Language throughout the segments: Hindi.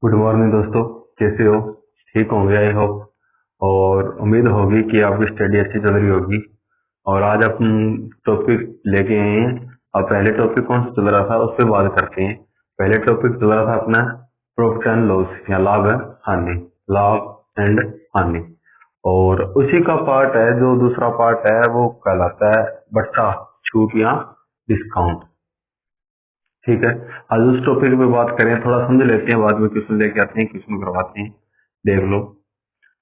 गुड मॉर्निंग दोस्तों, कैसे हो? ठीक होंगे आई होप। और उम्मीद होगी कि आपकी स्टडी अच्छी चल रही होगी। और आज अपन टॉपिक लेके आए हैं। अब पहले टॉपिक कौन सा चल रहा था उस पर बात करते हैं। पहले टॉपिक चल रहा था अपना प्रॉफिट एंड लॉस या लाभ है हानि, लाभ एंड हानि। और उसी का पार्ट है जो दूसरा पार्ट है वो कहलाता है बट्टा, छूट या डिस्काउंट। ठीक है। आज उस टॉपिक पे बात करें, थोड़ा समझ लेते हैं, बाद में क्वेश्चन लेके आते हैं, क्वेश्चन करवाते हैं, देख लो।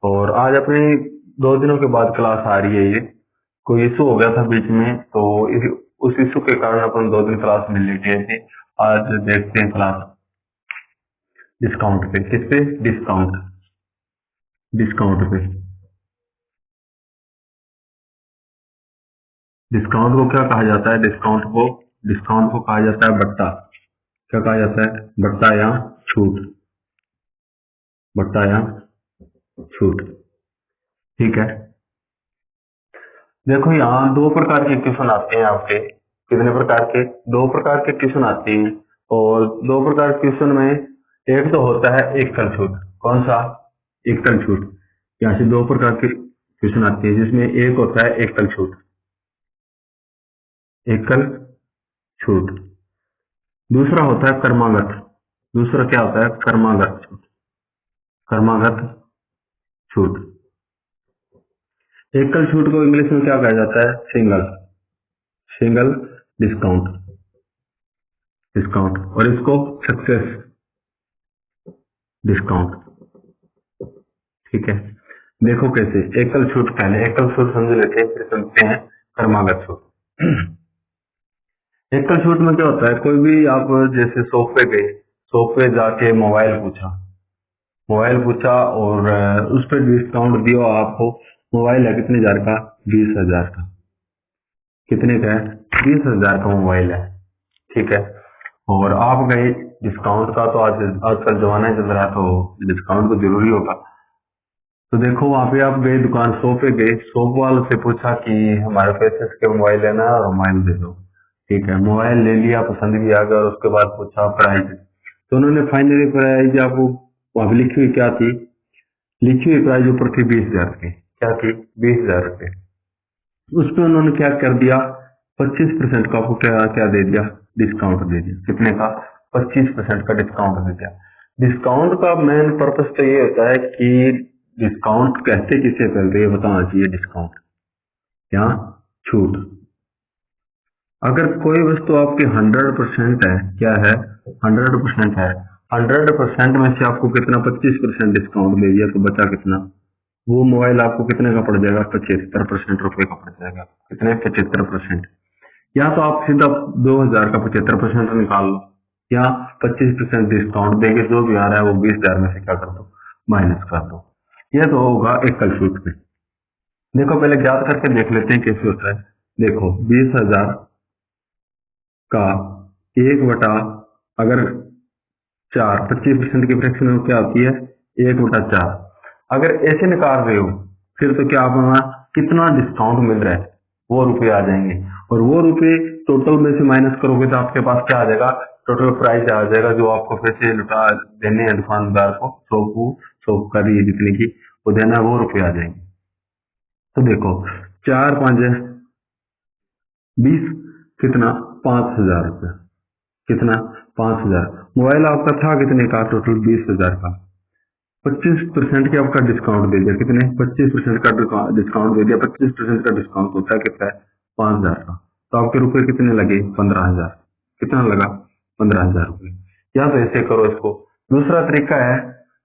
और आज अपने 2 दिनों के बाद क्लास आ रही है। ये कोई इशू हो गया था बीच में, तो उस इशू के कारण अपन 2 दिन क्लास में लेट गए थे। आज देखते हैं क्लास डिस्काउंट पे। किस पे? डिस्काउंट, डिस्काउंट पे। डिस्काउंट को क्या कहा जाता है? डिस्काउंट को कहा जाता है बट्टा। क्या कहा जाता है? बट्टा या छूट, बट्टा या छूट। ठीक है। देखो यहाँ 2 प्रकार के क्वेश्चन आते हैं आपके। कितने प्रकार के? 2 प्रकार के क्वेश्चन आते हैं। और 2 प्रकार के क्वेश्चन में एक तो होता है एकल छूट। कौन सा? एकल छूट। यहाँ से 2 प्रकार के क्वेश्चन आते हैं जिसमें एक होता है एकल छूट, एकल छूट। दूसरा होता है क्रमागत। दूसरा क्या होता है? क्रमागत छूट, क्रमागत छूट। एकल छूट को इंग्लिश में क्या कहा जाता है? Single, single discount, discount. और इसको सक्सेस डिस्काउंट। ठीक है। देखो कैसे एकल छूट, पहले एकल छूट समझ लेते हैं, फिर समझते हैं क्रमागत छूट। एकल छूट में क्या होता है? कोई भी आप जैसे शॉप पे गए, शॉप पे जाके मोबाइल पूछा और उस पर डिस्काउंट दिया आपको। मोबाइल है कितने हजार का? 20,000 का। कितने का है? 20,000 का मोबाइल है। ठीक है। और आप गए, डिस्काउंट का तो आजकल जमाना चल रहा है, तो डिस्काउंट तो जरूरी होगा। तो देखो वहां पे आप गए, दुकान शॉप पे गए, शॉप वाले से पूछा कि हमारे पैसे के मोबाइल लेना है और मोबाइल दे दो। ठीक है, मोबाइल ले लिया, पसंद भी आ गया। और उसके बाद पूछा प्राइस, तो उन्होंने फाइनली प्राइस आपको वहां पे लिखी हुई क्या थी? लिखी हुई प्राइस ऊपर थी 20,000 की। क्या थी? 20,000 रुपये। उस पर उन्होंने क्या कर दिया? 25% का आपको क्या क्या दे दिया? डिस्काउंट दे दिया। कितने का? 25% का डिस्काउंट दे दिया। डिस्काउंट का मेन पर्पज तो ये होता है कि डिस्काउंट कहते किसे पहले ये बताना चाहिए। डिस्काउंट या छूट। अगर कोई वस्तु आपकी 100% है, क्या है? 100% है। 100% में से आपको कितना? 25% डिस्काउंट दे दिया, तो बचा कितना? वो मोबाइल आपको कितने का पड़ जाएगा? 75% रुपए का पड़ जाएगा। कितने? 75%। या तो आप सीधा 2,000 का 75% निकाल लो, या 25% डिस्काउंट देके जो भी आ रहा है वो 20,000 में से क्या कर दो? माइनस कर दो। यह तो होगा एकल छूट में। देखो पहले ज्ञात करके देख लेते हैं कैसे होता है। देखो 20,000 का 1 बटा, अगर 4, 25% की फ्रैक्शन में क्या होती है? 1/4। अगर ऐसे निकाल रहे हो फिर तो क्या आपका कितना डिस्काउंट मिल रहा है वो रुपये आ जाएंगे। और वो रुपये टोटल में से माइनस करोगे तो आपके पास क्या आ जाएगा? टोटल प्राइस आ जाएगा जो आपको पैसे लुटा देने हैं दुकानदार को, शॉप का रही है जितने की वो देना है, वो रुपये आ जाएंगे। तो देखो 4×5 = 20, कितना? 5,000 रुपये। कितना? 5,000। मोबाइल आपका था कितने का? टोटल 20,000 का। 25% की आपका डिस्काउंट दे दिया। कितने? 25% का डिस्काउंट दे दिया। 25% का डिस्काउंट होता है कितना है? 5,000 का। तो आपके रुपए कितने लगे? 15,000। कितना लगा? 15,000 रुपये। या तो ऐसे करो इसको। दूसरा तरीका है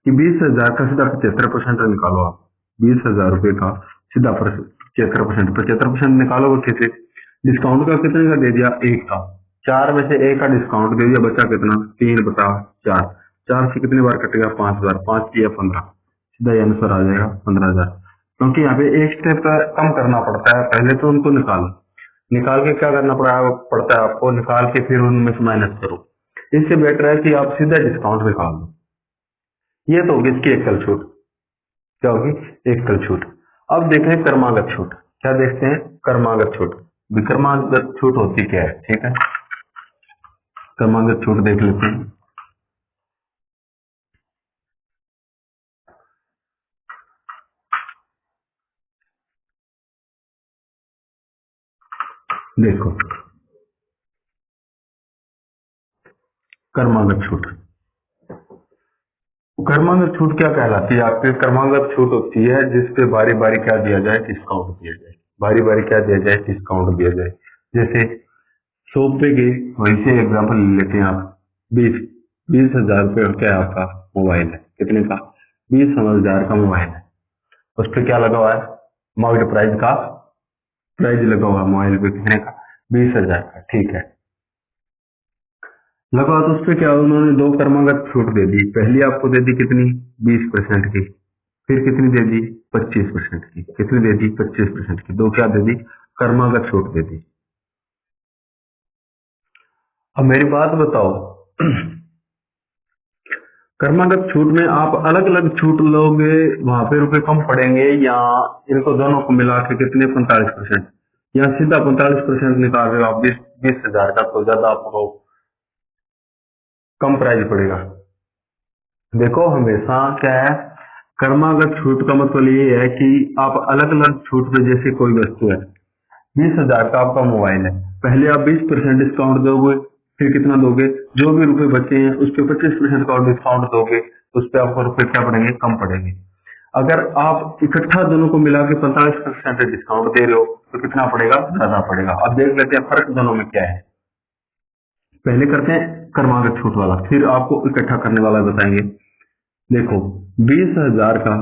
कि 20,000 का सीधा 75% निकालो आप। 20,000 रुपये का सीधा 75% निकालोगे कैसे? डिस्काउंट का कितने का दे दिया? 1 का। 4 में से 1 का डिस्काउंट दे दिया, बचा कितना? 3/4। 4 से कितने बार कटेगा? 5,000। 5 किया 15, सीधा ये आंसर आ जाएगा 15,000। क्योंकि यहाँ पे एक स्टेप कम करना पड़ता है। पहले तो उनको निकालो, निकाल के क्या करना पड़ता है आपको? निकाल के फिर उनमें से माइनस करो। इससे बेटर है कि आप सीधा डिस्काउंट निकाल दो। ये तो होगी इसकी एकल छूट। क्या होगी? एकल छूट। अब देखें क्रमागत छूट। क्या देखते हैं? क्रमागत छूट। विक्रमागत छूट होती क्या है? ठीक है, क्रमागत छूट देख लेते हैं। देखो, कर्मागत छूट। कर्मागत छूट क्या कहलाती है आपके? कर्मागत छूट होती है जिसपे बारी बारी क्या दिया जाए? डिस्काउंट दिया जाए। बारी बारी क्या दिया जाए? डिस्काउंट दिया जाए। जैसे 100 रुपए के वैसे एग्जाम्पल ले लेते हैं आप। 20,000 रुपये क्या है आपका मोबाइल है? कितने का? 20,000 का मोबाइल है। उस पर क्या लगा हुआ है? मार्केट प्राइस का प्राइस लगा हुआ है मोबाइल पे, कितने का? 20,000 का। ठीक है, लगा तो उस पर क्या उन्होंने दो क्रमागत छूट दे दी। पहली आपको दे दी कितनी? 20% की। फिर कितनी दे दी? 25% की। कितनी दे दी? 25% की। दो क्या दे दी? कर्मागत छूट दे दी। अब मेरी बात बताओ, कर्मागत छूट में आप अलग अलग छूट लोगे, वहां पे रुपए कम पड़ेंगे, या इनको दोनों को मिला के कितने? 45%, या सीधा 45% निकाल रहे हो आप? 20,000 का तो ज्यादा आपको कम प्राइस पड़ेगा। देखो, हमेशा क्या है, कर्मागत छूट का मतलब ये है कि आप अलग अलग छूट पे, जैसे कोई वस्तु है, 20,000 का आपका मोबाइल है, पहले आप 20% डिस्काउंट दोगे, फिर कितना दोगे? जो भी रुपए बचे हैं उस पर 25% का और डिस्काउंट दोगे, उस पर आपको रुपए क्या पड़ेंगे? कम पड़ेंगे। अगर आप इकट्ठा दोनों को मिला के 45% डिस्काउंट दे रहे हो तो कितना पड़ेगा? ज्यादा पड़ेगा। अब देख लेते हैं फर्क दोनों में क्या है। पहले करते हैं कर्मागत छूट वाला, फिर आपको इकट्ठा करने वाला बताएंगे। देखो, 20,000 का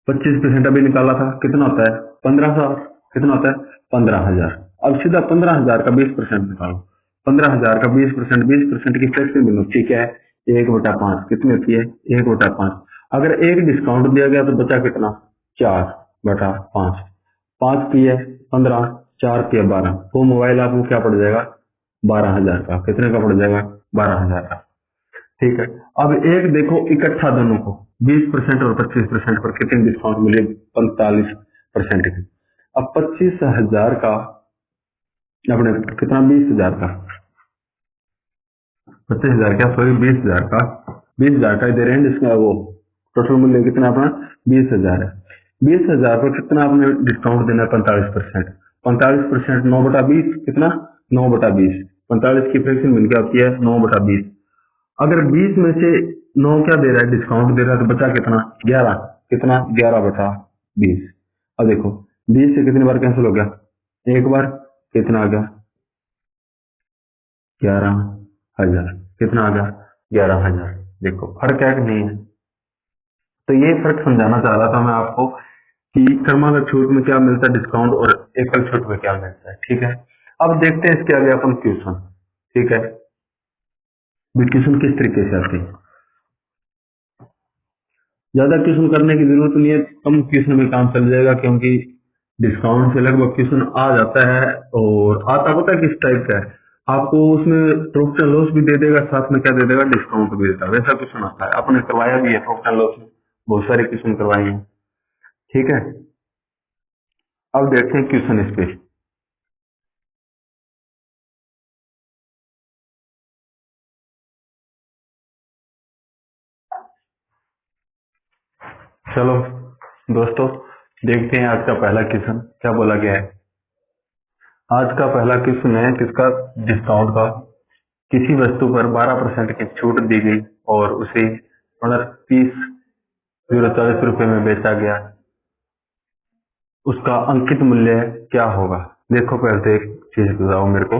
25% अभी निकाला था, कितना होता है? 15,000। कितना होता है? 15,000। अब सीधा 15,000 का 20% निकालो। 15,000 का 20%, 20% की फ्रैक्शन बिंदु, ठीक है, 1/5 कितनी होती है? 1/5। अगर एक डिस्काउंट दिया गया तो बचा कितना? 4/5। 5 पिए 15, 4 पिए 12, वो मोबाइल आपको क्या पड़ जाएगा? 12,000 का। कितने का पड़ जाएगा? 12,000 का। ठीक है, अब एक देखो इकट्ठा दोनों को 20% और 25% पर कितनी डिस्काउंट मिले? 45% की। अब 25,000 का अपने कितना? 20,000 का। 25,000 क्या, सॉरी, 20,000 का। 20,000 का दे रहे हैं जिसका वो टोटल मूल्य कितना अपना? 20,000 है। 20,000 पर कितना आपने डिस्काउंट देना है? 45%। 45% 9/20 कितना? 9/20। 45 की फ्रैक्शन मिल क्या होती है? 9/20। अगर 20 में से 9 क्या दे रहा है? डिस्काउंट दे रहा है, तो बचा कितना? 11। कितना? 11/20। अब देखो, 20 से कितनी बार कैंसिल हो गया? एक बार। कितना आ गया? 11,000। कितना आ गया? 11,000। देखो फर्क है कि नहीं है? तो ये फर्क समझाना चाह रहा था मैं आपको कि कर्मागत छूट में क्या मिलता है डिस्काउंट, और एकल छूट में क्या मिलता है। ठीक है, अब देखते हैं इसके आगे अपन क्वेश्चन। ठीक है, क्वेश्चन किस तरीके से आते हैं? ज्यादा क्वेश्चन करने की जरूरत नहीं है, कम क्वेश्चन में काम चल जाएगा, क्योंकि डिस्काउंट से लगभग क्वेश्चन आ जाता है। और आता पता है किस टाइप का है? आपको उसमें प्रॉफिट एंड लॉस भी दे देगा, साथ में क्या दे देगा? डिस्काउंट भी देता है। वैसा क्वेश्चन आता है, आपने करवाया भी है प्रॉफिट एंड लॉस में, बहुत सारे क्वेश्चन करवाए हैं। ठीक है, अब देखते हैं क्वेश्चन इस पे। चलो दोस्तों, देखते हैं आज का पहला क्वेश्चन क्या बोला गया है। आज का पहला क्वेश्चन है किसका? डिस्काउंट का। किसी वस्तु पर 12% की छूट दी गई और उसे 29,040 रुपए में बेचा गया, उसका अंकित मूल्य क्या होगा? देखो, पहले तो एक चीज बताओ मेरे को।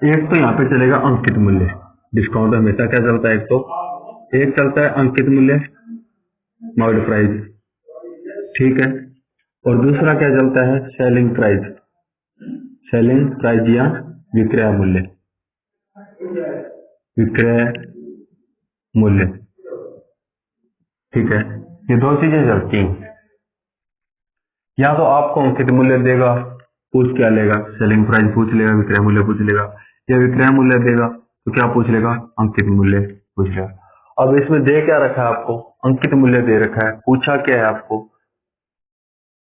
एक तो यहाँ पे चलेगा अंकित मूल्य। डिस्काउंट हमेशा क्या चलता है? एक चलता है अंकित मूल्य, मार्केट प्राइस। ठीक है, और दूसरा क्या चलता है? Selling price. सेलिंग प्राइस या विक्रय मूल्य। विक्रय मूल्य। ठीक है, ये दो चीजें चलती हैं। या तो आपको अंकित मूल्य देगा, पूछ क्या लेगा? सेलिंग प्राइस पूछ लेगा, विक्रय मूल्य पूछ लेगा। या विक्रय मूल्य देगा तो क्या पूछ लेगा? अंकित मूल्य पूछ लेगा। अब इसमें दे क्या रखा है आपको? अंकित मूल्य दे रखा है। पूछा क्या है आपको?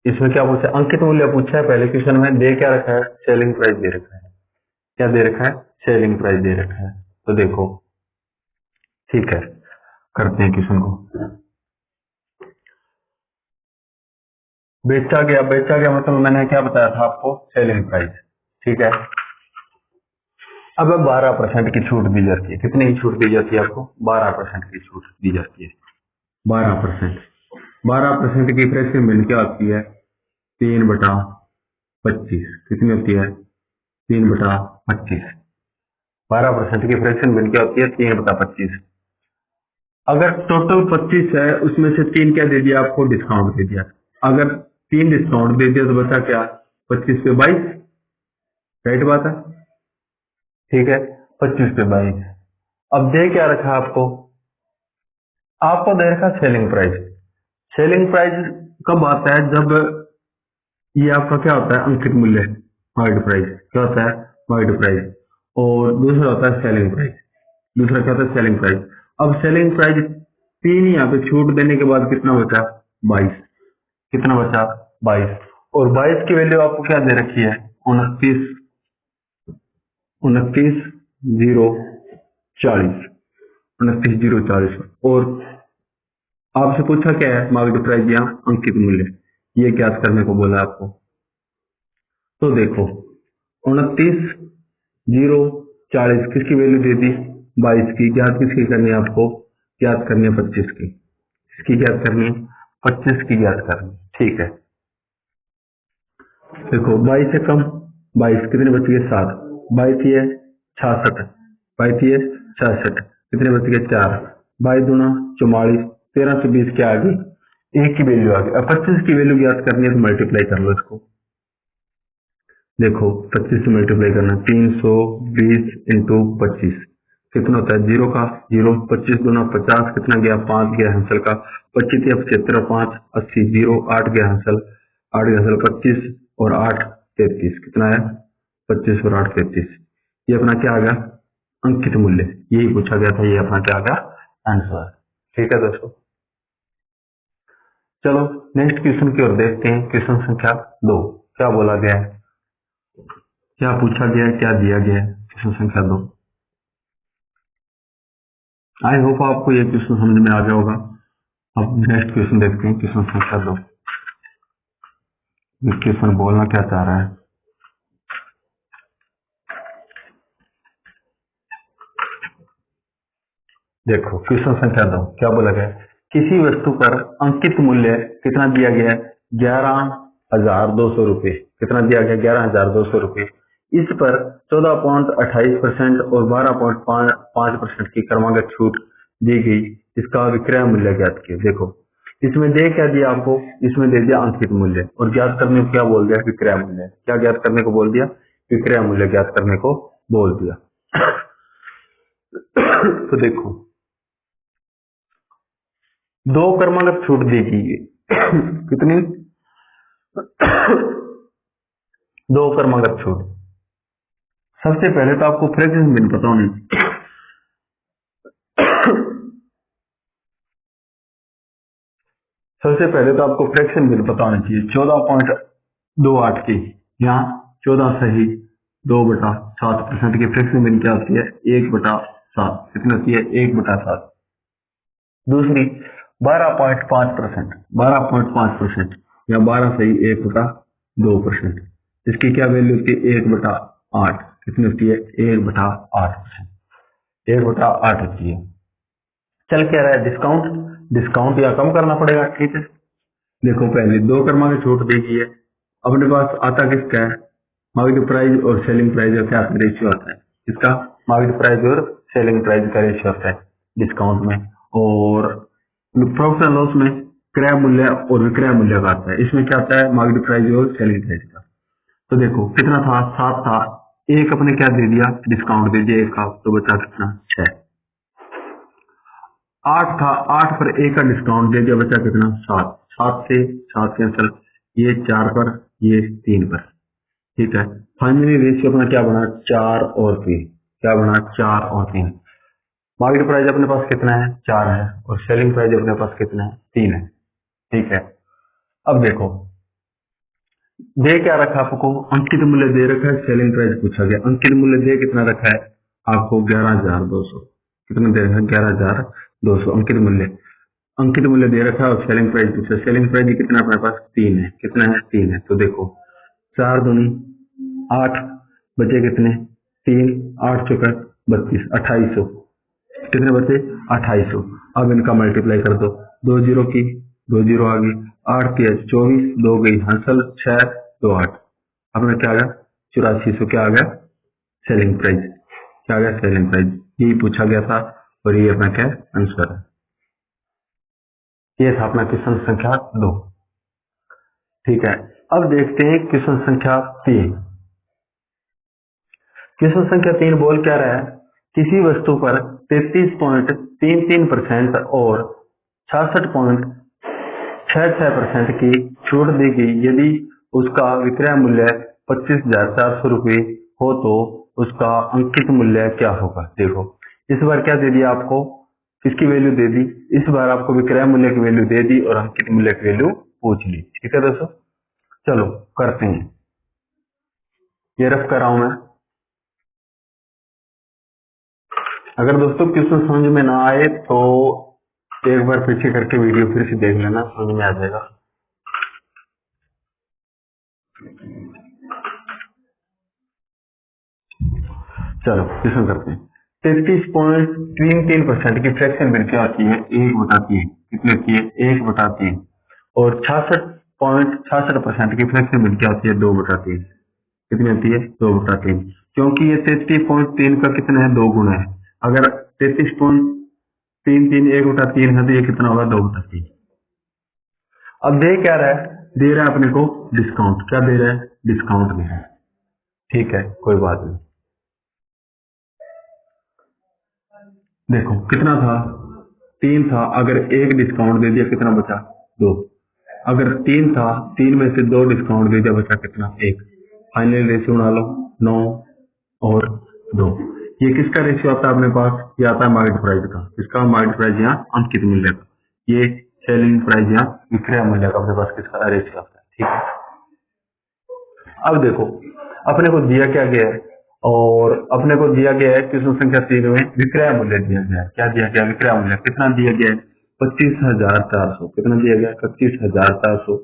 इसमें क्या पूछा? अंकित मूल्य पूछा है पहले क्वेश्चन में। दे क्या रखा है? सेलिंग प्राइस दे रखा है। क्या दे रखा है? सेलिंग प्राइस दे रखा है। तो देखो, ठीक है, करते हैं क्वेश्चन को। बेचा गया, बेचा गया मतलब मैंने क्या बताया था आपको, सेलिंग प्राइस। ठीक है, अब 12% की छूट दी जाती है। कितनी की छूट दी जाती है आपको? 12% की छूट दी जाती है। 12%, 12% की फ्रैक्शन बिल क्या होती है? 3/25। कितनी होती है? 3/25। 12% की फ्रैक्शन बिल क्या होती है? 3/25। अगर टोटल 25 है, उसमें से 3 क्या दे दिया आपको? डिस्काउंट दे दिया। अगर 3 डिस्काउंट दे दिया तो बचा क्या? 25 पे 22। राइट बात है, ठीक है, 25 पे 22। अब दे क्या रखा आपको? आपको दे रखा सेलिंग प्राइस। सेलिंग प्राइस कब आता है? जब ये आपका क्या होता है? अंकित मूल्य, मार्केट प्राइस। क्या होता है? Market price. और दूसरा होता है सेलिंग प्राइस। दूसरा क्या होता है? Selling price. अब सेलिंग प्राइस 3 यहाँ पे छूट देने के बाद कितना बचा? 22। कितना बचा? 22। और 22 की वैल्यू आपको क्या दे रखी है? 29, 29,040, 29,040। और आपसे पूछा क्या है? मार्केट प्राइस या अंकित मूल्य, ये ज्ञात करने को बोला आपको। तो देखो, 29,040 किसकी वैल्यू दे दी? 22 की। ज्ञात किसकी करनी है आपको? ज्ञात करनी है 25 की। किसकी ज्ञात करनी है? 25 की ज्ञात करनी। ठीक है, देखो 22 से कम 22, कितने बच गए? 7। 22 है 66, 22 है 66, कितने बच गए? 4। 22 दूना 44, 13 से 20 क्या आ गई? 1 की वैल्यू आ गई। अब 25 की वैल्यू ज्ञात करनी है तो मल्टीप्लाई कर लो इसको। देखो 25 से मल्टीप्लाई करना, 320 इंटू 25 कितना होता है? 0 का 0, 25 दूना 50, कितना गया? 5 गया हंसल का। 25 या 75, 5 80, 0 8 गया हंसल, 8 गया हंसल, 25 और 8 33, कितना है? 25 और 8 33। ये अपना क्या आ गया? अंकित मूल्य। यही पूछा गया था, ये अपना क्या आ गया? आंसर। ठीक है दोस्तों, चलो नेक्स्ट क्वेश्चन की ओर देखते हैं। क्वेश्चन संख्या 2 क्या बोला गया है, क्या पूछा गया है, क्या दिया गया है? क्वेश्चन संख्या 2। आई होप आपको ये क्वेश्चन समझ में आ गया होगा। अब नेक्स्ट क्वेश्चन देखते हैं, क्वेश्चन संख्या 2। ये क्वेश्चन बोलना क्या चाह रहा है? देखो क्वेश्चन संख्या 2 क्या बोला गया है? किसी वस्तु पर अंकित मूल्य कितना दिया गया है? 11,200 रुपये। कितना दिया गया? 11,200 रुपये। इस पर 14.28% और 12.5% की क्रमागत छूट दी गई। इसका विक्रय मूल्य ज्ञात किया। देखो इसमें दे क्या दिया आपको? इसमें दे दिया अंकित मूल्य, और ज्ञात करने को क्या बोल दिया? विक्रय मूल्य। क्या ज्ञात करने को बोल दिया? विक्रय मूल्य ज्ञात करने को बोल दिया। तो देखो 2 क्रमागत छूट दी गई है। कितनी? 2 क्रमागत छूट। सबसे पहले तो आपको फ्रैक्शन बिन पता होनी चाहिए। सबसे पहले तो आपको फ्रैक्शन बिन पता होनी चाहिए। 14.28 की, यहाँ 14 सही 2/7% की फ्रैक्शन बिन क्या होती है? 1/7। कितनी होती है? 1/7। दूसरी 12.5%, 12.5% या 12 सही 1/2%। इसकी क्या वैल्यू होती है? 1/8। कितनी होती है? 1/8%। 1/8 होती है। चल क्या रहा है? डिस्काउंट। डिस्काउंट या कम करना पड़ेगा। ठीक है, देखो पहले 2 क्रमांक छूट दी गई है। अपने पास आता किसका है? मार्केट प्राइस और सेलिंग प्राइस का क्या रेशियो आता है? इसका मार्केट प्राइस और सेलिंग प्राइस का रेशियो आता है डिस्काउंट में। और प्रॉफिट एंड लॉस में क्रय मूल्य और विक्रय मूल्य का आता है। इसमें क्या आता है? मार्केट प्राइस और सेलिंग प्राइस का। तो देखो कितना था? 7 था। एक अपने क्या दे दिया? डिस्काउंट दे दिया 1 का, तो बचा कितना? 6। 8 था, 8 पर 1 का डिस्काउंट दे दिया, बचा कितना? 7। 7 से 7 कैंसिल, ये 4 पर, ये 3 पर। ठीक है, फाइनली रेशियो अपना क्या बना? 4 और 3। क्या बना? 4 और 3। मार्केट प्राइस अपने पास कितना है? 4 है, और सेलिंग प्राइस अपने पास कितना है? 3 है। ठीक है, अब देखो दे क्या रखा आपको? अंकित मूल्य दे रखा है, सेलिंग प्राइस पूछा गया। अंकित मूल्य दे कितना रखा है आपको? 11,200। कितना दे रखा है? 11,200 अंकित मूल्य। अंकित मूल्य दे रखा है और सेलिंग प्राइस पूछा। सेलिंग प्राइस कितना है अपने पास? 3 है। कितना है? 3 है। तो देखो 4 दूनी 8, बचे कितने? 3, 8 चौका 32, 2800। कितने बचे? 2800। अब इनका मल्टीप्लाई कर दो, 2 जीरो की 2 जीरो आ गई, 8 की 24, 2 गई हंसल 6, 2 8। अब क्या आ गया? 8400। क्या आ गया? Selling price. क्या आ गया? Selling price. यही पूछा गया था और ये अपना क्या आंसर है। ये था अपना क्वेश्चन संख्या 2। ठीक है, अब देखते हैं क्वेश्चन संख्या 3। क्वेश्चन संख्या 3 बोल क्या रहा है? किसी वस्तु पर 33.33% और 66.66% की छूट दी गई यदि उसका विक्रय मूल्य 25,400 रुपये हो तो उसका अंकित मूल्य क्या होगा? देखो इस बार क्या दे दिया आपको? किसकी वैल्यू दे दी? इस बार आपको विक्रय मूल्य की वैल्यू दे दी और अंकित मूल्य की वैल्यू पूछ ली। ठीक है दोस्तों, चलो करते हैं। ये रफ कर रहा हूं मैं। अगर दोस्तों क्वेश्चन समझ में ना आए तो एक बार पीछे करके वीडियो फिर से देख लेना, समझ में आ जाएगा। चलो क्वेश्चन करते हैं। 33.33% की फ्रैक्शन बिल क्या होती है? 1/3। कितनी होती है? 1/3। और 66.66% की फ्रैक्शन बिल क्या होती है? 2/3। कितनी होती है? 2/3। क्योंकि ये 33.3 का कितना है? 2 गुना है। अगर 33.33 1/3 है तो ये कितना होगा? 2/3। अब दे क्या रहा है? दे रहा है अपने को डिस्काउंट। क्या दे रहा है? डिस्काउंट दे रहा है। ठीक है, कोई बात नहीं। देखो कितना था? 3 था। अगर 1 डिस्काउंट दे दिया कितना बचा? 2। अगर 3 था, 3 में से 2 डिस्काउंट दे दिया, बचा कितना? 1। फाइनल रेशियो बना लो, 9 और 2। ये किसका रेशियो आता है अपने पास? ये आता है मार्केट प्राइस का। किसका? मार्केट प्राइस यहाँ अंकित मूल्य का। ये सेलिंग प्राइस यहाँ विक्रय मूल्य का अपने पास किसका रेशियो आता है। ठीक है, अब देखो अपने को दिया क्या गया है? और अपने को दिया गया है क्वेश्चन संख्या 3 में विक्रय मूल्य दिया गया है। क्या दिया गया? विक्रय मूल्य कितना दिया गया है? 25,400। कितना दिया गया? 25,400।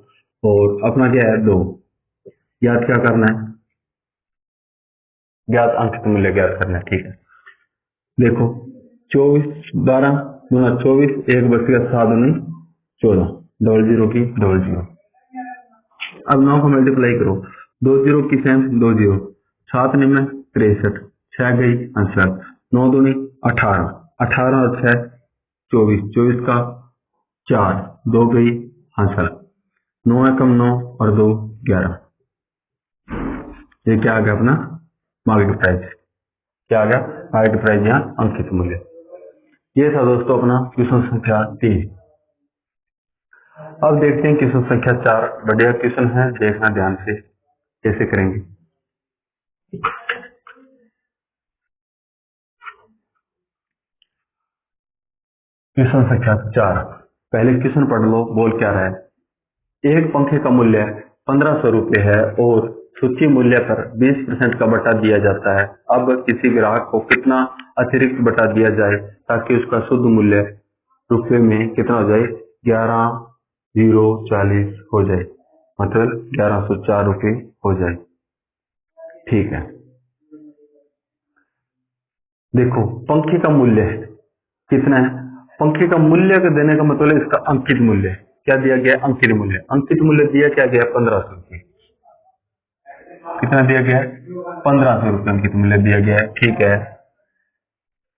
और अपना क्या है? 2। याद क्या करना है? ज्ञात अंकित मूल्य ज्ञात करना है। ठीक है, देखो 24 12 गुना 24, 1 बच गया 7 दूनी 14, डबल जीरो की डबल जीरो। अब 9 को मल्टीप्लाई करो, 2 जीरो की सेम 2 जीरो, 7 निम्न 63, 6 गई आंसर, 9 दूनी 18, 18 और 6 24, 24 का 4, 2 गई आंसर, 9 एकम 9 और 2 11। ये क्या आ गया? अपना मार्केट प्राइस। क्या आ गया? मार्केट प्राइस यहाँ अंकित मूल्य। ये था दोस्तों अपना क्वेश्चन संख्या 3। अब देखते हैं क्वेश्चन संख्या 4। बढ़िया क्वेश्चन है, देखना ध्यान से कैसे करेंगे। क्वेश्चन संख्या 4, पहले क्वेश्चन पढ़ लो। बोल क्या रहा है? एक पंखे का मूल्य 1500 रुपये है और सूची मूल्य पर 20% का बटा दिया जाता है। अब किसी ग्राहक को कितना अतिरिक्त बटा दिया जाए ताकि उसका शुद्ध मूल्य रुपये में कितना हो जाए? 11,040 हो जाए, मतलब 1104 रुपये हो जाए। ठीक है, देखो पंखे का मूल्य कितना है? पंखे का मूल्य का देने का मतलब इसका अंकित मूल्य। क्या दिया गया? अंकित मूल्य। अंकित मूल्य दिया क्या गया? 1500 रुपये। कितना दिया गया? 1500 रुपये अंकित मूल्य दिया गया है। ठीक है,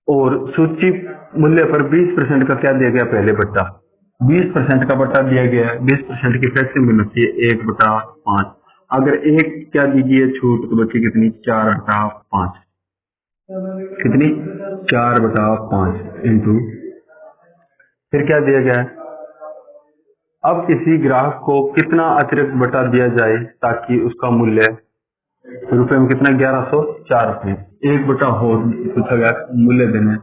और सूची मूल्य पर 20% का क्या दिया गया? पहले बट्टा 20% का बट्टा दिया गया है। 20% की फ्रैक्शन मिलनी चाहिए 1/5। अगर एक क्या दी गई है छूट तो बची कितनी? 4/5। कितनी? 4/5 इंटू, फिर क्या दिया गया है? अब किसी ग्राहक को कितना अतिरिक्त बटा दिया जाए ताकि उसका मूल्य रुपए में कितना? 1104 रुपये। 1 बटा हो पूछा गया, मूल्य देना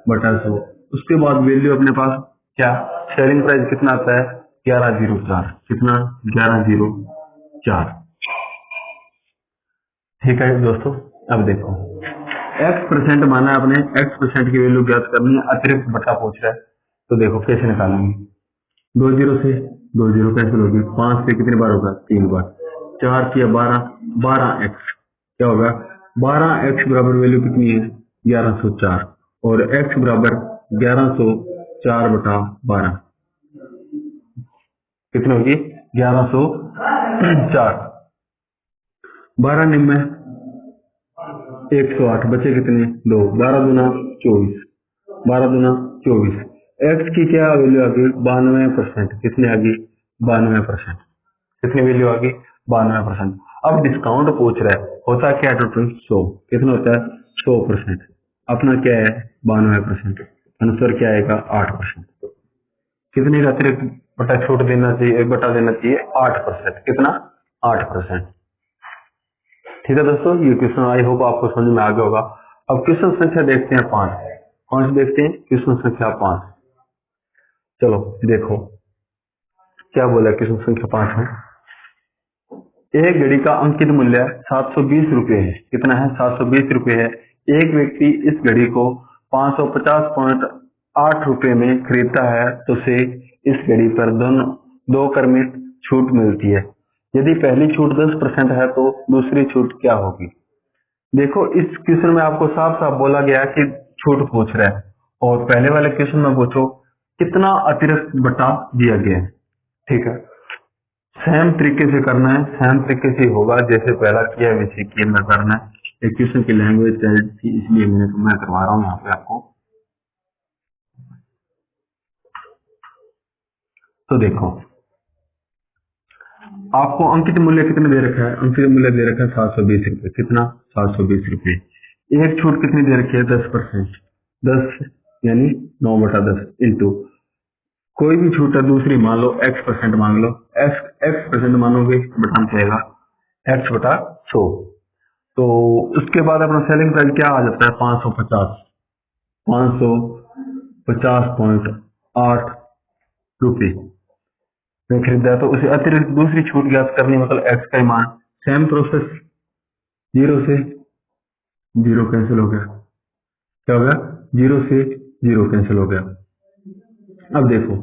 बटा 100। उसके बाद वैल्यू अपने पास क्या? सेलिंग प्राइस कितना आता है? 1104। कितना? 1104। ठीक है दोस्तों, अब देखो x% माना है अपने, x% की वैल्यू ज्ञात करनी है, अतिरिक्त बटा पूछ रहा है। तो देखो कैसे निकालेंगे। दो जीरो से दो जीरो कैंसिल होगी, 5 से कितनी बार होगा, 3 बार, 4 किया 12, 12x क्या होगा, 12x बराबर वैल्यू कितनी है, 1104, और x बराबर 1104/12 कितनी होगी, 1104, 12 निम्न 108, बचे कितने, 2, 12 दूना 24, 12 दूना 24, एक्स की क्या वैल्यू आ गई, 92%, कितनी आ गई, 92%, कितनी वैल्यू आ गई, 92%। अब डिस्काउंट पूछ रहा है, होता क्या है टोटल 100, कितना होता है 100%, अपना क्या है 92%, आंसर क्या आएगा 8%, कितने का अतिरिक्त बटा छूट देना चाहिए, बटा देना चाहिए 8%, कितना 8%। ठीक है दोस्तों, ये क्वेश्चन आई होप आपको समझ में आ गया होगा। अब क्वेश्चन संख्या देखते हैं 5, कौन से देखते हैं, क्वेश्चन संख्या 5, चलो देखो क्या बोला क्वेश्चन संख्या 5 में, एक घड़ी का अंकित मूल्य 720 रुपये है, कितना है 720 रुपये है, एक व्यक्ति इस घड़ी को 550.8 रुपये में खरीदता है तो उसे इस घड़ी पर दो क्रमिक छूट मिलती है, यदि पहली छूट 10% है तो दूसरी छूट क्या होगी। देखो इस क्वेश्चन में आपको साफ साफ बोला गया कि छूट पूछ रहा है, और पहले वाले क्वेश्चन में पूछो कितना अतिरिक्त बटा दिया गया है। ठीक है, सेम तरीके से करना है, सेम तरीके से होगा जैसे पहला किया वैसे किए में करना है। एक क्वेश्चन की लैंग्वेज थी इसलिए मैं करवा रहा हूँ यहाँ पे आपको। तो देखो आपको अंकित मूल्य कितने दे रखा है, अंकित मूल्य दे रखा है 720 रुपये, कितना 720 रुपये, एक छूट कितनी दे रखी है 10%, 10 यानी 9/10 इंटू कोई भी छूट है दूसरी मान लो x% मान लो, x% मानोगे बटा जाएगा x/100, तो उसके बाद अपना सेलिंग प्राइस क्या आ जाता है 550, 550.8 रुपये में खरीदा है, तो उसे अतिरिक्त दूसरी छूट ज्ञात करनी, मतलब x का मान, सेम प्रोसेस, जीरो से जीरो कैंसिल हो गया, क्या हो गया, जीरो से जीरो कैंसिल हो गया। अब देखो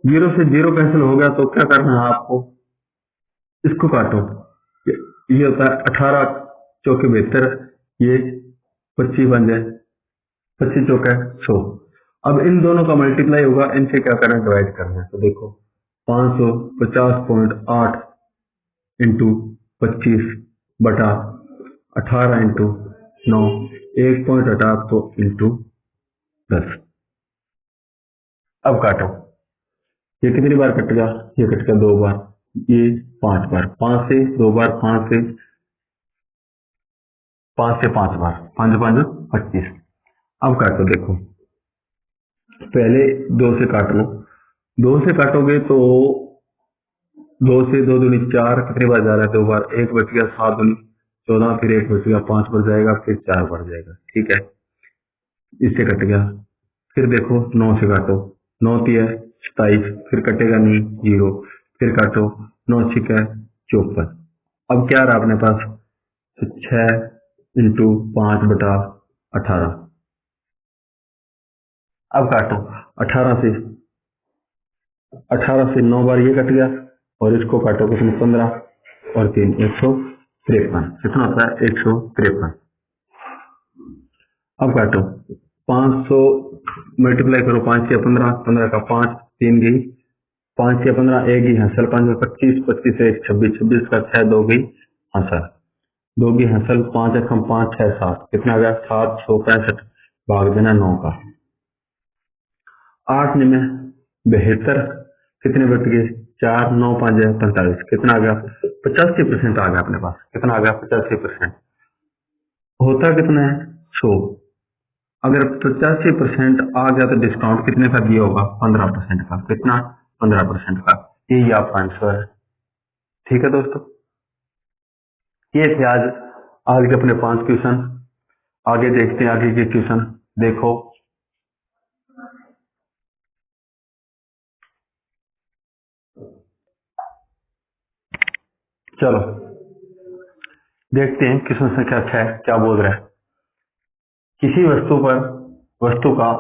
जीरो से जीरो कैंसिल हो गया तो क्या करना है आपको, इसको काटो, ये होता है 18 चौके 72, ये 25 बन जाए, 25 चौका 100, अब इन दोनों का मल्टीप्लाई होगा, इनसे क्या करना है डिवाइड करना है, तो देखो 550.8 इंटू 25/18 इंटू 9, 1.18 तो इंटू 10, अब काटो, ये कितनी बार कटेगा, ये कटेगा 2 बार, ये 5 बार, 5 से 2 बार, 5 से 5 बार, 5 5 25, अब काटो, देखो पहले 2 से काट लो, 2 से काटोगे तो 2 से 2 दूनी 4, कितनी बार जा रहा है 2 बार, 1 बच गया, 7 दूनी 14, फिर 1 बच गया, 5 बढ़ जाएगा, फिर 4 बढ़ जाएगा, ठीक है, इससे कट गया। फिर देखो 9 से काटो, 9 तिया 27, फिर कटेगा नहीं, 0, फिर काटो, 9 छिका 54, अब क्या रहा अपने पास, 6 इंटू 5/18, अब काटो 18 से 9 बार ये कट गया, और इसको काटो कितने 15 और 3 153, कितना होता है 153, अब काटो 500 मल्टीप्लाई करो, 5 या 15, 15 का 5, 3 गई, 5 या 15 एक ही हंसल, 5 में 25, 25 से 26, 26 का 6, 2 गई हंसल, 2 की हंसल, 5 एकम 5, 6 7, कितना आ गया 765, भाग देना 9 का, 8 में 72, कितने बच गए 4, 9 5 45, कितना आ गया 85% आ गया अपने पास, कितना आ गया 85%, होता कितना है 100, अगर 85% आ गया तो डिस्काउंट कितने का दिया होगा 15% का, कितना 15% का, यही आपका आंसर है। ठीक है दोस्तों, ये थे आज के अपने 5 क्वेश्चन, आगे देखते हैं आगे के क्वेश्चन। देखो चलो देखते हैं क्वेश्चन संख्या 6 क्या बोल रहा है, किसी वस्तु का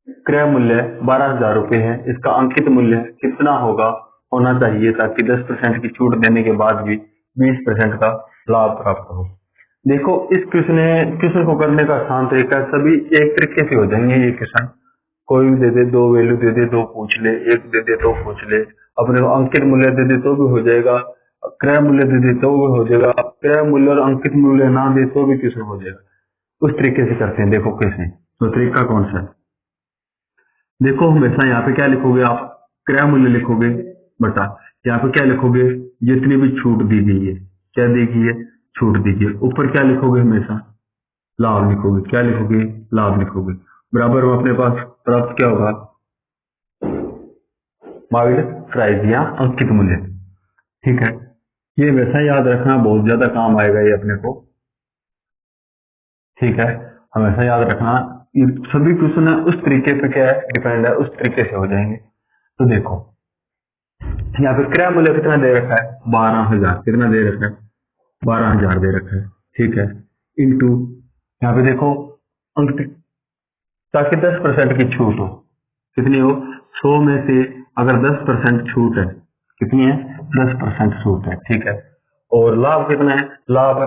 क्रय मूल्य 12,000 रुपये है, इसका अंकित मूल्य कितना होना चाहिए ताकि 10% की छूट देने के बाद भी 20% का लाभ प्राप्त हो। देखो इस क्वेश्चन को करने का आसान तरीका, सभी एक तरीके से हो जाएंगे ये क्वेश्चन। कोई भी दे दे, दो वैल्यू दे दे, दो पूछ ले, एक दे दे तो पूछ ले, अपने को अंकित मूल्य दे दे तो भी हो जाएगा, क्रय मूल्य दे दे तो भी हो जाएगा, क्रय मूल्य और अंकित मूल्य ना दे तो भी क्वेश्चन हो जाएगा। उस तरीके से करते हैं। देखो कैसे, तो तरीका कौन सा है, देखो हमेशा यहाँ पे क्या लिखोगे आप, क्रय मूल्य लिखोगे बटा यहाँ पे क्या लिखोगे, जितनी भी छूट दी गई है, क्या दी गई है, छूट दी गई है। ऊपर क्या लिखोगे, हमेशा लाभ लिखोगे, क्या लिखोगे, लाभ लिखोगे। बराबर में अपने पास प्राप्त क्या होगा, मार्केट प्राइस या अंकित मूल्य। ठीक है, ये हमेशा याद रखना, बहुत ज्यादा काम आएगा ये अपने को। ठीक है, हमेशा याद रखना, ये सभी क्वेश्चन है उस तरीके पे क्या है, डिपेंड है, उस तरीके से हो जाएंगे। तो देखो यहाँ पे क्रय मूल्य कितना दे रखा है, 12,000, कितना दे रखा है, 12,000 दे रखा है। ठीक है, इंटू यहाँ पे देखो अंकित, ताकि 10% की छूट हो, कितनी हो, 100 में से अगर 10% छूट है, कितनी है, 10% छूट है। ठीक है, और लाभ कितना है, लाभ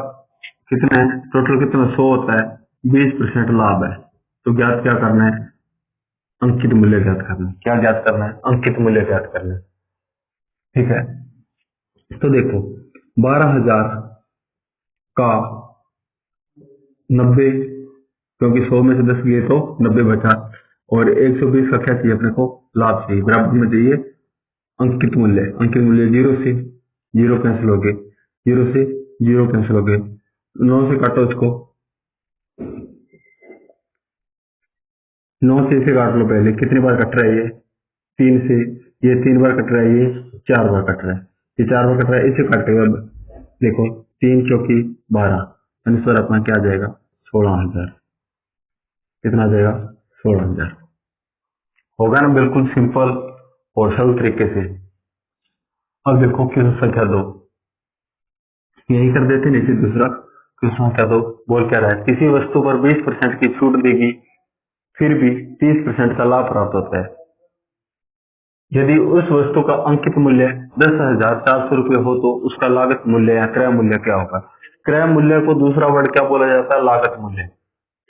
कितना है, टोटल कितना 100 होता है, 20% लाभ है। तो ज्ञात क्या करना है, अंकित मूल्य ज्ञात करना है। क्या ज्ञात करना है, अंकित मूल्य ज्ञात करना है। ठीक है, तो देखो 12,000 का 90, क्योंकि 100 में से 10 गए तो 90 बचा, और 120 का क्या चाहिए अपने को, लाभ चाहिए। बराबर में चाहिए अंकित मूल्य, अंकित मूल्य 0 से 0 कैंसिल हो गए, 0 से 0 कैंसिल हो गए, 9 से काटो इसको, 9 से इसे काट लो पहले, कितनी बार कट रहा है ये, 3 से, ये 3 बार कट रहा है, ये 4 बार कट रहा है, ये 4 बार कट रहा है, इसे काटेगा। देखो 3 चौकी 12, आंसर अपना क्या आ जाएगा, 16,000। कितना आ जाएगा, 16,000। होगा ना, बिल्कुल सिंपल और सरल तरीके से। अब देखो क्वेश्चन संख्या 2, यही कर देते, नीचे दूसरा क्वेश्चन संख्या 2 बोल क्या रहा है, किसी वस्तु पर 20% की छूट देगी फिर भी 30% का लाभ प्राप्त होता है। यदि उस वस्तु का अंकित मूल्य 10,400 रुपये हो तो उसका लागत मूल्य या क्रय मूल्य क्या होगा। क्रय मूल्य को दूसरा वर्ड क्या बोला जाता है, लागत मूल्य।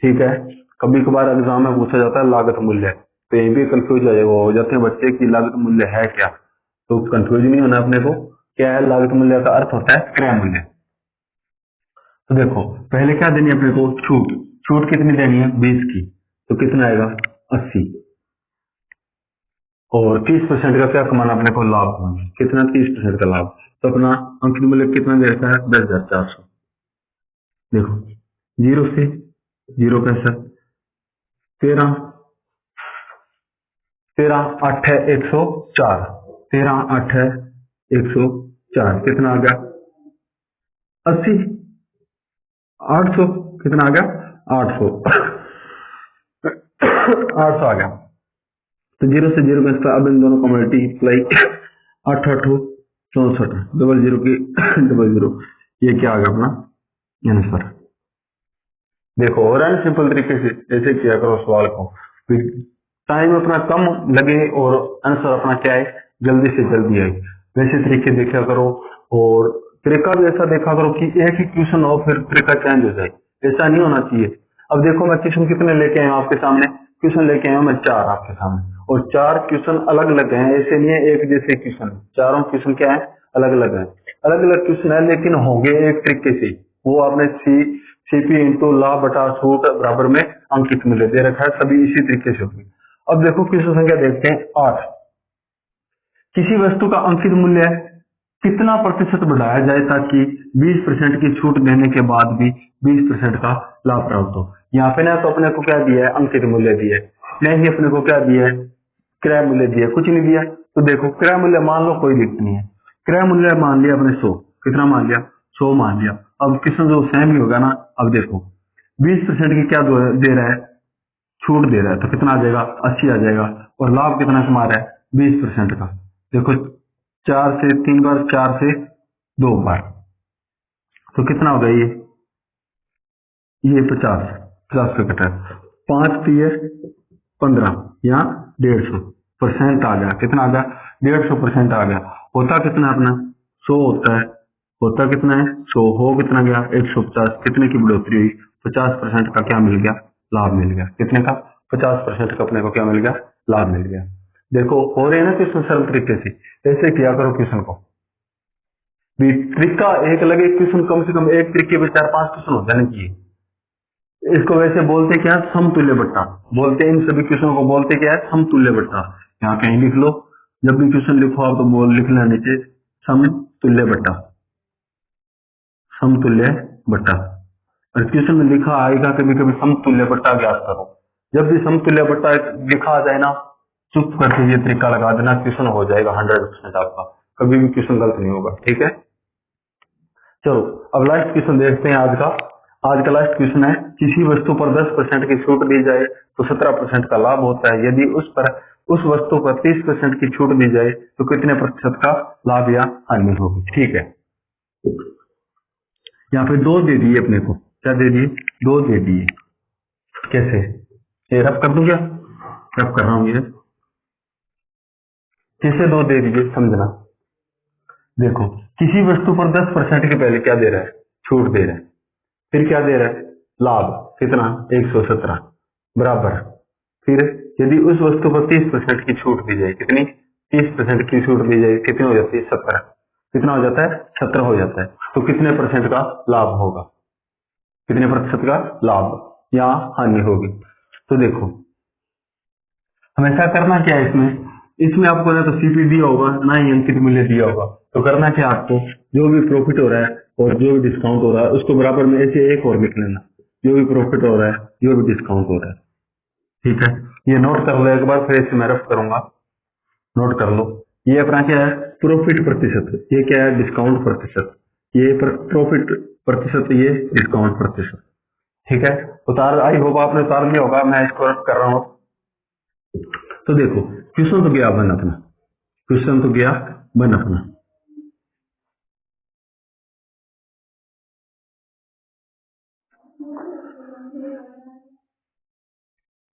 ठीक है, कभी कभार एग्जाम में पूछा जाता है लागत मूल्य, तो ये भी कंफ्यूज हो जाते हैं बच्चे की लागत मूल्य है क्या, तो कंफ्यूज नहीं होना अपने को, क्या है लागत मूल्य का अर्थ होता है क्रय मूल्य। तो देखो पहले क्या देनी है अपने को, छूट, छूट कितनी देनी है, 20 की, तो कितना आएगा 80, और 30% का क्या कमाना अपने को, लाभ कमाना, कितना 30% का लाभ। तो अपना अंकित मूल्य कितना दे रखा है, 10,400। देखो 0 से 0 कैंसिल, 13 13 8 है 104, 13 8 है 104, कितना आ गया 80, 800, कितना आ गया 800 800 आ गया। तो 0 से 0 कैंसिल, अब इन दोनों को मल्टीप्लाई, 8 8 64, डबल 0 की डबल 0, ये क्या आ गया अपना आंसर। देखो और अन्य सिंपल तरीके से ऐसे किया करो सवाल को, टाइम अपना कम लगे और आंसर अपना क्या है, जल्दी से जल्दी आए, वैसे तरीके देखा करो। और तरीका भी ऐसा देखा करो कि एक ही क्वेश्चन हो फिर तरीका चेंज हो जाए, ऐसा नहीं होना चाहिए। अब देखो मैं क्वेश्चन कितने लेके आया हूँ आपके सामने, क्वेश्चन लेके आया हूँ मैं 4 आपके सामने, और 4 क्वेश्चन अलग अलग हैं, ऐसे नहीं है एक जैसे क्वेश्चन, चारों क्वेश्चन क्या है, अलग अलग है, अलग अलग क्वेश्चन है लेकिन होंगे एक तरीके से। वो आपने सीपी इंटू लाभ बटा छूट बराबर में अंकित मूल्य दे रखा है, सभी इसी तरीके से होगी। अब देखो क्वेश्चन संख्या देखते हैं 8, किसी वस्तु का अंकित मूल्य कितना प्रतिशत बढ़ाया जाए ताकि 20% की छूट देने के बाद भी 20% का लाभ प्राप्त हो। यहाँ पे ना तो अपने को क्या दिया है, अंकित मूल्य दिया है, नहीं अपने को क्या दिया है, क्रय मूल्य दिया, कुछ नहीं दिया। तो देखो क्रय मूल्य मान लो, कोई दिक्कत नहीं है, क्रय मूल्य मान लिया अपने 100, कितना मान लिया 100 मान लिया। अब क्वेश्चन जो सेम ही होगा ना, अब देखो 20% की क्या दे रहा है, छूट दे रहा है, तो कितना आ जाएगा 80 आ जाएगा, और लाभ कितना कमा रहा है 20% का। देखो 4 से 3 बार, 4 से 2 बार, तो कितना होगा ये 50 50 का कटा है, 5 3 15, या 150% आ गया। कितना आ गया? 150% आ गया। होता कितना है अपना? 100 होता है। होता कितना है? 100 हो कितना गया? 150। कितने की बढ़ोतरी हुई? 50% का क्या मिल गया? लाभ मिल गया। कितने का? 50% का अपने को क्या मिल गया? लाभ मिल गया। देखो हो रहे हैं ना क्वेश्चन सरल तरीके से, ऐसे किया करो क्वेश्चन को। ट्रिक का एक लगे क्वेश्चन, कम से कम एक ट्रिक के 4-5 क्वेश्चन हो जाने चाहिए। इसको वैसे बोलते क्या? समतुल्य बट्टा बोलते हैं। इन सभी क्वेश्चन को बोलते क्या है? समतुल्य बट्टा। यहाँ कहीं लिख लो, जब भी क्वेश्चन लिखो आप तो बोल लिखना नीचे समतुल्य बट्टा, समतुल्य बट्टा। और क्वेश्चन में लिखा आएगा कभी कभी समतुल्य बट्टा ज्ञात करो। जब भी समतुल्य बट्टा लिखा आ जाए ना, चुप करके ये तरीका लगा देना, क्वेश्चन हो जाएगा 100% आपका। कभी भी क्वेश्चन गलत नहीं होगा। ठीक है, चलो अब लास्ट क्वेश्चन देखते हैं आज का। आज का लास्ट क्वेश्चन है, किसी वस्तु पर 10% की छूट दी जाए तो 17% का लाभ होता है। यदि उस वस्तु पर 30% की छूट दी जाए तो कितने प्रतिशत का लाभ या हानि होगी? ठीक है, यहाँ पे 2 दे दिए अपने को। क्या दे दिए? 2 दे दिए। कैसे? ये रब कर दूं क्या? रब कर रहा हूं ये। कैसे 2 दे दीजिए समझना। देखो किसी वस्तु पर 10% के पहले क्या दे रहा है? छूट दे रहा है। फिर क्या दे रहा है? लाभ। कितना? 117 बराबर। फिर यदि उस वस्तु पर 30% की छूट दी जाए, कितनी? 30% की छूट दी जाए, कितनी हो जाती है? 17। कितना हो जाता है? 17 हो जाता है। तो कितने परसेंट का लाभ होगा? कितने प्रतिशत का लाभ या हानि होगी? तो देखो हमेशा करना क्या है इसमें, इसमें आपको ना तो सीपी दिया होगा ना ही अंकित मूल्य दिया होगा। तो करना क्या आपको, जो भी प्रॉफिट हो रहा है और जो भी डिस्काउंट हो रहा है उसको बराबर में ऐसे एक और लिख लेना, जो भी प्रॉफिट हो रहा है, जो भी डिस्काउंट हो रहा है। ठीक है, ये नोट कर लो एक बार, फिर इसे मैं रफ करूंगा। नोट कर लो, ये अपना क्या है? प्रॉफिट प्रतिशत। ये क्या है? डिस्काउंट प्रतिशत। ये प्रॉफिट प्रतिशत, ये डिस्काउंट प्रतिशत। ठीक है, उतार आई होप आपने उतार लिया होगा, मैं इसको रफ कर रहा हूँ। तो देखो क्वेश्चन तो गया बन अपना, क्वेश्चन तो गया बन अपना।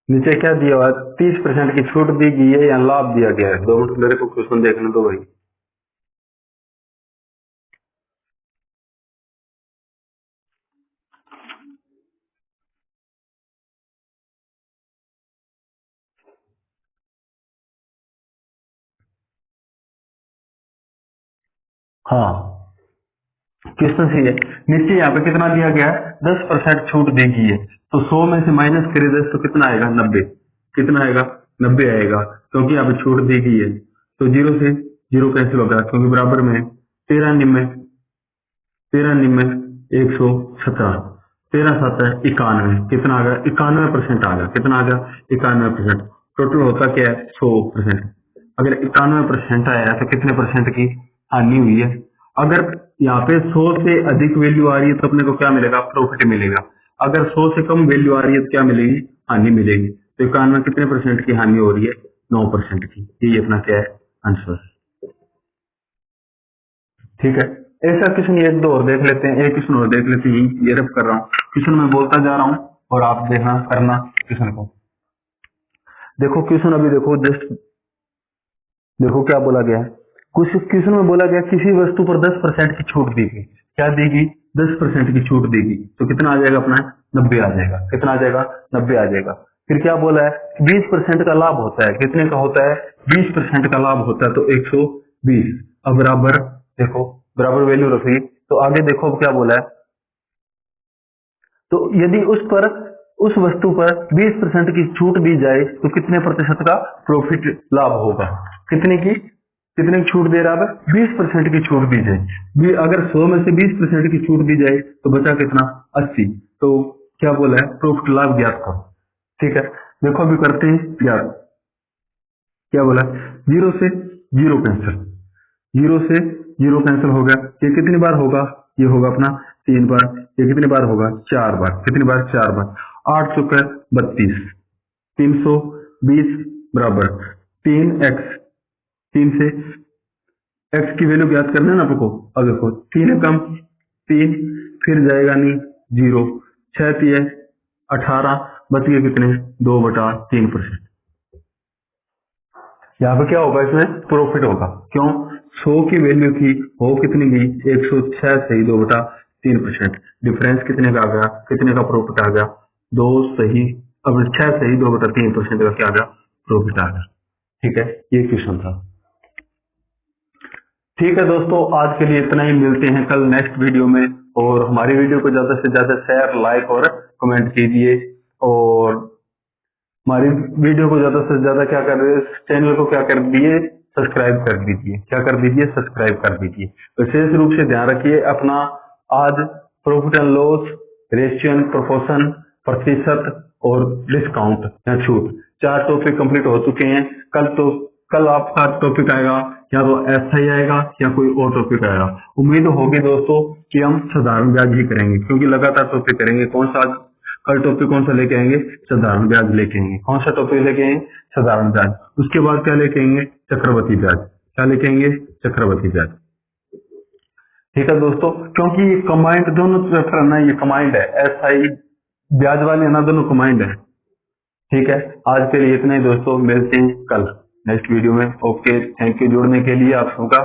नीचे क्या दिया हुआ है? 30% की छूट दी गई है या लाभ दिया गया है? 2 मिनट मेरे को क्वेश्चन देखने दो भाई। हाँ क्वेश्चन सही है। नीचे यहाँ पे कितना दिया गया है? 10% छूट दी गई है। तो 100 में से माइनस करे 10 तो कितना आएगा? 90। कितना आएगा? 90 आएगा, क्योंकि यहाँ पे छूट दी गई है। तो 0 से 0 कैंसिल होगा, क्योंकि बराबर में 13 निम्न 117, 13 7 91। कितना आ गया? 91% आ गया। कितना आ गया? 91%। टोटल होता क्या है? 100%। अगर 91% आया है तो कितने परसेंट की हानि हुई है? अगर यहाँ पे 100 से अधिक वैल्यू आ रही है तो अपने को क्या मिलेगा? प्रॉफिट मिलेगा। अगर 100 से कम वैल्यू आ रही है तो क्या मिलेगी? हानि मिलेगी। तो 91 कितने परसेंट की हानि हो रही है? 9% की। यही अपना क्या है? आंसर। ठीक है, ऐसा क्वेश्चन एक दो और देख लेते हैं, एक क्वेश्चन और देख लेते हैं। ये रफ कर रहा हूँ, क्वेश्चन मैं बोलता जा रहा हूँ और आप देखना करना क्वेश्चन को। देखो क्वेश्चन अभी देखो जस्ट देखो क्या बोला गया है। कुछ क्वेश्चन में बोला गया किसी वस्तु पर 10% की छूट दी गई। क्या देगी? 10% की छूट देगी। तो कितना आ जाएगा अपना? 90 आ जाएगा। कितना आ जाएगा? 90 आ जाएगा। फिर क्या बोला है? 20% का लाभ होता है। कितने का होता है? 20% का लाभ होता है, तो 120। अब बराबर देखो, बराबर वैल्यू रखी। तो आगे देखो अब क्या बोला है। तो यदि उस वस्तु पर 20% की छूट दी जाए तो कितने प्रतिशत का प्रॉफिट लाभ होगा? कितने की छूट दे रहा है? 20% की छूट दी जाए। अगर 100 में से 20% की छूट दी जाए तो बचा कितना? 80। तो क्या बोला है? प्रॉफिट लाभ ज्ञात करो। ठीक है, देखो अभी करते हैं ज्ञात। क्या बोला? 0 से 0 कैंसिल, 0 से 0 कैंसिल हो गया। ये कितनी बार होगा? ये होगा अपना 3 बार। ये कितनी बार होगा? 4 बार। कितनी बार? 4 बार। 8 चौके 32, 320 बराबर 3x। 3 से x की वैल्यू ज्ञात करना है ना आपको। अब देखो 3 है कम 3, फिर जाएगा नहीं 0, 6 3 18, बच गए कितने? 2/3%। यहाँ पे क्या होगा, इसमें प्रॉफिट होगा। क्यों? 100 की वैल्यू थी, वो कितनी गई, 106 सही 2/3%। डिफरेंस कितने का आ गया, कितने का प्रॉफिट आ गया, 2 सही, अब 6 सही 2/3% का क्या आ गया, प्रॉफिट आ गया। ठीक है, ये क्वेश्चन था। ठीक है दोस्तों, आज के लिए इतना ही, मिलते हैं कल नेक्स्ट वीडियो में। और हमारी वीडियो को ज्यादा से ज्यादा शेयर, लाइक और कमेंट कीजिए। और हमारी वीडियो को ज्यादा से ज्यादा क्या कर रहे, चैनल को क्या कर दीजिए, सब्सक्राइब कर दीजिए। क्या कर दीजिए, सब्सक्राइब कर दीजिए। विशेष रूप से ध्यान रखिए अपना, आज profit and loss, ratio and proportion, प्रतिशत और डिस्काउंट या छूट, 4 टॉपिक कंप्लीट हो चुके हैं। कल आपका टॉपिक आएगा, या तो एसआई आएगा या कोई और टॉपिक आएगा। उम्मीद होगी दोस्तों कि हम साधारण ब्याज ही करेंगे, क्योंकि लगातार टॉपिक करेंगे। कल टॉपिक कौन सा लेके आएंगे, साधारण ब्याज लेके आएंगे। कौन सा टॉपिक लेके आएंगे, साधारण ब्याज। उसके बाद क्या लेके आएंगे, चक्रवृद्धि ब्याज। क्या लेके आएंगे, चक्रवृद्धि ब्याज। ठीक है दोस्तों, क्योंकि ये कमांड, दोनों चैप्टर ना ये कमांड है, एसआई ब्याज वाले ना दोनों कमांड है। ठीक है, आज के लिए इतना ही दोस्तों, मिलते हैं कल नेक्स्ट वीडियो में। ओके, थैंक यू जुड़ने के लिए आप सबका।